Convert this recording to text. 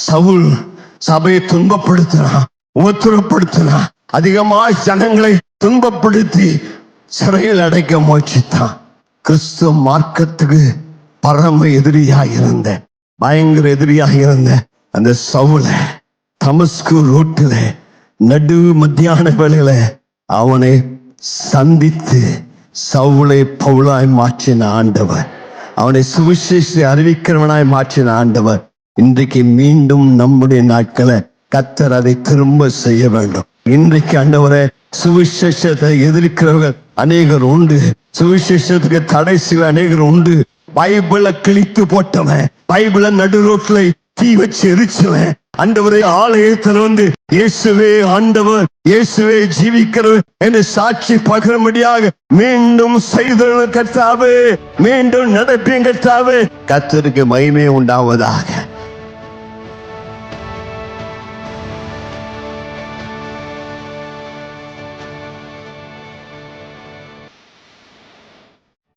சவுல் சபையை துன்பப்படுத்தினான், உபத்திரப்படுத்தினான், அதிகமாக ஜனங்களை துன்பப்படுத்தி சிறையில் அடைக்க முயற்சித்தான். கிறிஸ்துவ மார்க்கத்துக்கு பரம எதிரியாக இருந்த, பயங்கர எதிரியாக இருந்த அந்த சவுல தமஸ்கு ரோட்டில நடு மத்தியான வேளையில அவனை சந்தித்து சவுளை பவுலாய் மாற்றின ஆண்டவர், அவனை சுவிசேஷத்தை அறிவிக்கிறவனாய் மாற்றின ஆண்டவர் இன்றைக்கு மீண்டும் நம்முடைய நாட்களை கர்த்தர் அதை திரும்ப செய்ய வேண்டும். இன்றைக்கு ஆண்டவரே, சுவிசேஷத்தை எதிர்க்கிறவர்கள் அநேகர் உண்டு, சுவிசேஷத்துக்கு தடை செய்ய அநேகர் உண்டு. பைபிளை கிழித்து போட்டவன், பைபிளை நடு ரோட்ல தீ வச்சு எரிச்சவன், ஆண்டவரே ஆலயத்தில் வந்து இயேசுவே ஆண்டவர், இயேசுவே ஜீவிக்கிறவர் என்று சாட்சி பகிரும்படியாக மீண்டும் செய்த கர்த்தாவே, மீண்டும் நடப்பேன் கர்த்தாவே. கர்த்தருக்கு மகிமை உண்டாவதாக.